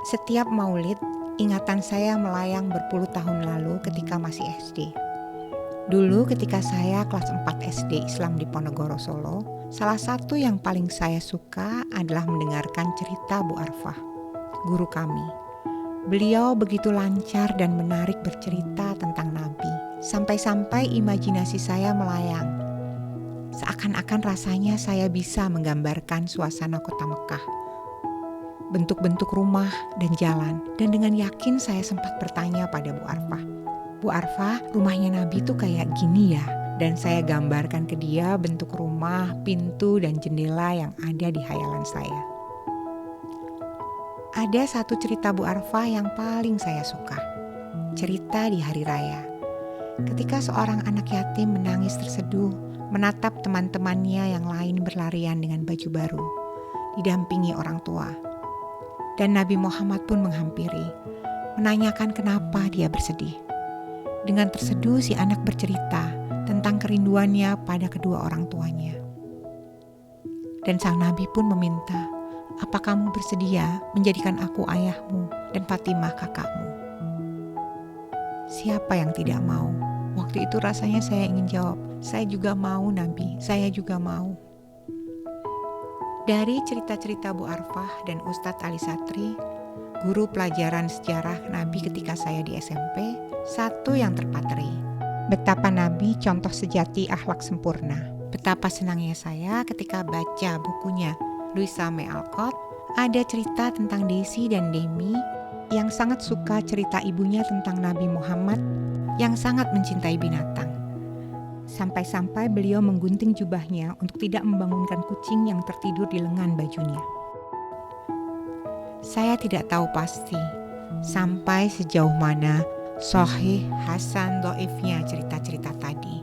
Setiap Maulid, ingatan saya melayang berpuluh tahun lalu ketika masih SD. Dulu ketika saya kelas 4 SD Islam di Ponorogo, Solo, salah satu yang paling saya suka adalah mendengarkan cerita Bu Arfah, guru kami. Beliau begitu lancar dan menarik bercerita tentang Nabi, sampai-sampai imajinasi saya melayang. Seakan-akan rasanya saya bisa menggambarkan suasana kota Mekah, bentuk-bentuk rumah dan jalan, dan dengan yakin saya sempat bertanya pada Bu Arfah, "Bu Arfah, rumahnya Nabi tuh kayak gini ya?" Dan saya gambarkan ke dia bentuk rumah, pintu, dan jendela yang ada di hayalan saya. Ada satu cerita Bu Arfah yang paling saya suka. Cerita di hari raya. Ketika seorang anak yatim menangis terseduh, menatap teman-temannya yang lain berlarian dengan baju baru, didampingi orang tua. Dan Nabi Muhammad pun menghampiri, menanyakan kenapa dia bersedih. Dengan terseduh si anak bercerita tentang kerinduannya pada kedua orang tuanya. Dan sang Nabi pun meminta, "Apa kamu bersedia menjadikan aku ayahmu dan Fatimah kakakmu?" Siapa yang tidak mau? Waktu itu rasanya saya ingin jawab, "Saya juga mau Nabi, saya juga mau." Dari cerita-cerita Bu Arfah dan Ustadz Ali Satri, guru pelajaran sejarah Nabi ketika saya di SMP, satu yang terpatri. Betapa Nabi contoh sejati akhlak sempurna. Betapa senangnya saya ketika baca bukunya Louisa May Alcott. Ada cerita tentang Daisy dan Demi yang sangat suka cerita ibunya tentang Nabi Muhammad yang sangat mencintai binatang. Sampai-sampai beliau menggunting jubahnya untuk tidak membangunkan kucing yang tertidur di lengan bajunya. Saya tidak tahu pasti sampai sejauh mana sahih, hasan, dhaifnya cerita-cerita tadi.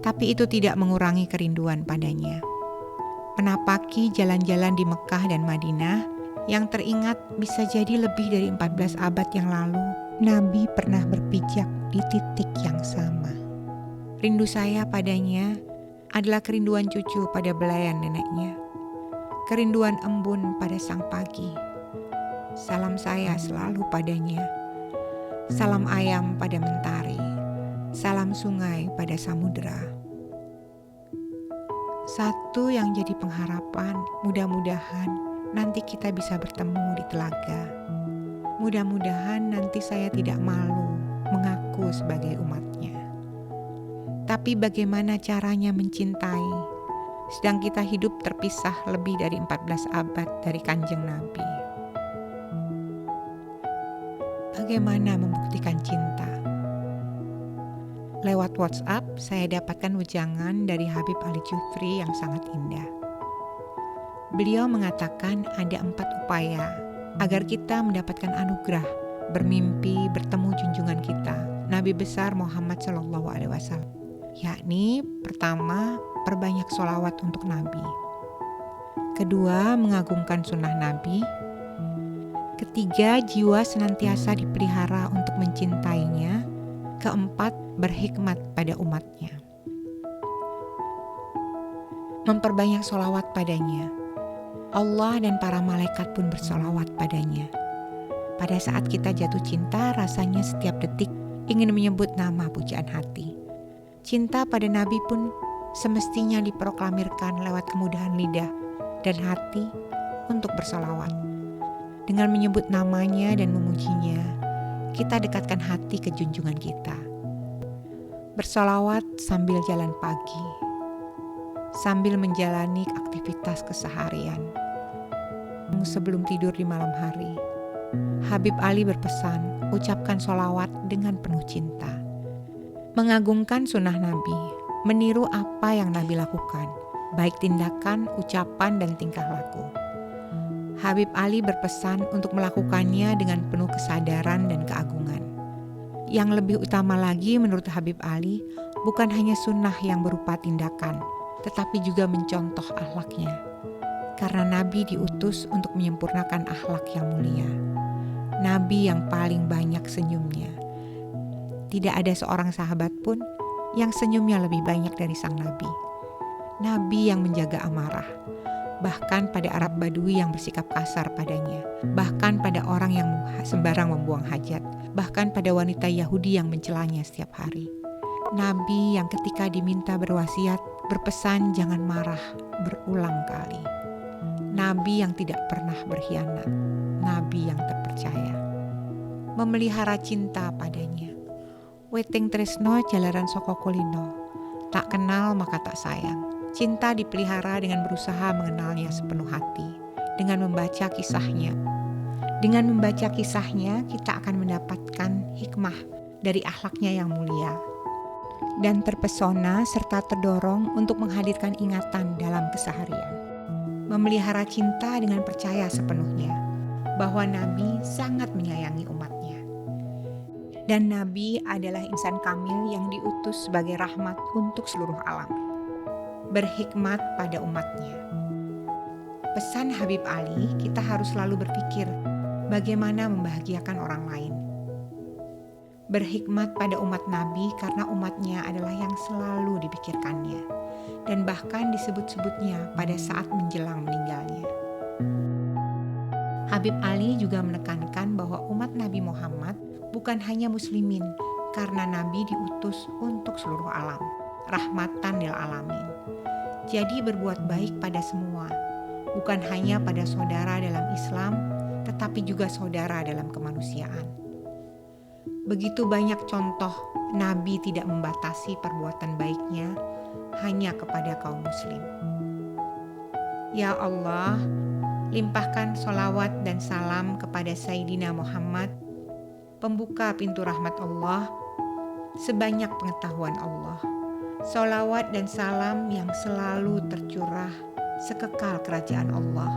Tapi itu tidak mengurangi kerinduan padanya. Menapaki jalan-jalan di Mekah dan Madinah yang teringat bisa jadi lebih dari 14 abad yang lalu, Nabi pernah berpijak di titik yang sama. Rindu saya padanya adalah kerinduan cucu pada belayan neneknya, kerinduan embun pada sang pagi. Salam saya selalu padanya, salam ayam pada mentari, salam sungai pada samudera. Satu yang jadi pengharapan, mudah-mudahan nanti kita bisa bertemu di telaga. Mudah-mudahan nanti saya tidak malu mengaku sebagai umatnya. Tapi bagaimana caranya mencintai, sedang kita hidup terpisah lebih dari 14 abad dari Kanjeng Nabi? Bagaimana membuktikan cinta? Lewat WhatsApp, saya dapatkan wejangan dari Habib Ali Jufri yang sangat indah. Beliau mengatakan ada 4 upaya agar kita mendapatkan anugerah, bermimpi bertemu junjungan kita, Nabi besar Muhammad SAW. Yakni, pertama, perbanyak sholawat untuk Nabi. Kedua, mengagungkan sunnah Nabi. Ketiga, jiwa senantiasa dipelihara untuk mencintainya. Keempat, berhikmat pada umatnya. Memperbanyak sholawat padanya. Allah dan para malaikat pun bersolawat padanya. Pada saat kita jatuh cinta, rasanya setiap detik ingin menyebut nama pujaan hati. Cinta pada Nabi pun semestinya diproklamirkan lewat kemudahan lidah dan hati untuk bersolawat. Dengan menyebut namanya dan memujinya, kita dekatkan hati ke junjungan kita. Bersolawat sambil jalan pagi, sambil menjalani aktivitas keseharian. Sebelum tidur di malam hari, Habib Ali berpesan, ucapkan solawat dengan penuh cinta. Mengagungkan sunnah Nabi, meniru apa yang Nabi lakukan, baik tindakan, ucapan, dan tingkah laku. Habib Ali berpesan untuk melakukannya dengan penuh kesadaran dan keagungan. Yang lebih utama lagi menurut Habib Ali, bukan hanya sunnah yang berupa tindakan, tetapi juga mencontoh akhlaknya. Karena Nabi diutus untuk menyempurnakan akhlak yang mulia. Nabi yang paling banyak senyumnya. Tidak ada seorang sahabat pun yang senyumnya lebih banyak dari sang Nabi. Nabi yang menjaga amarah, bahkan pada Arab Badui yang bersikap kasar padanya, bahkan pada orang yang sembarang membuang hajat, bahkan pada wanita Yahudi yang mencelanya setiap hari. Nabi yang ketika diminta berwasiat, berpesan jangan marah berulang kali. Nabi yang tidak pernah berkhianat, Nabi yang terpercaya. Memelihara cinta padanya. Weting tresno jalaran saka kulino, tak kenal maka tak sayang. Cinta dipelihara dengan berusaha mengenalnya sepenuh hati, dengan membaca kisahnya. Dengan membaca kisahnya, kita akan mendapatkan hikmah dari akhlaknya yang mulia, dan terpesona serta terdorong untuk menghadirkan ingatan dalam keseharian. Memelihara cinta dengan percaya sepenuhnya bahwa Nabi sangat menyayangi umatnya. Dan Nabi adalah insan kamil yang diutus sebagai rahmat untuk seluruh alam. Berhikmat pada umatnya. Pesan Habib Ali, kita harus selalu berpikir bagaimana membahagiakan orang lain. Berhikmat pada umat Nabi karena umatnya adalah yang selalu dipikirkannya dan bahkan disebut-sebutnya pada saat menjelang meninggalnya. Habib Ali juga menekankan bahwa umat Nabi Muhammad bukan hanya muslimin karena Nabi diutus untuk seluruh alam, rahmatan lil alamin. Jadi berbuat baik pada semua, bukan hanya pada saudara dalam Islam, tetapi juga saudara dalam kemanusiaan. Begitu banyak contoh Nabi tidak membatasi perbuatan baiknya hanya kepada kaum muslim. Ya Allah, limpahkan sholawat dan salam kepada Sayyidina Muhammad, pembuka pintu rahmat Allah, sebanyak pengetahuan Allah. Sholawat dan salam yang selalu tercurah sekekal kerajaan Allah,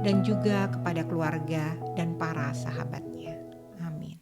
dan juga kepada keluarga dan para sahabatnya. Amin.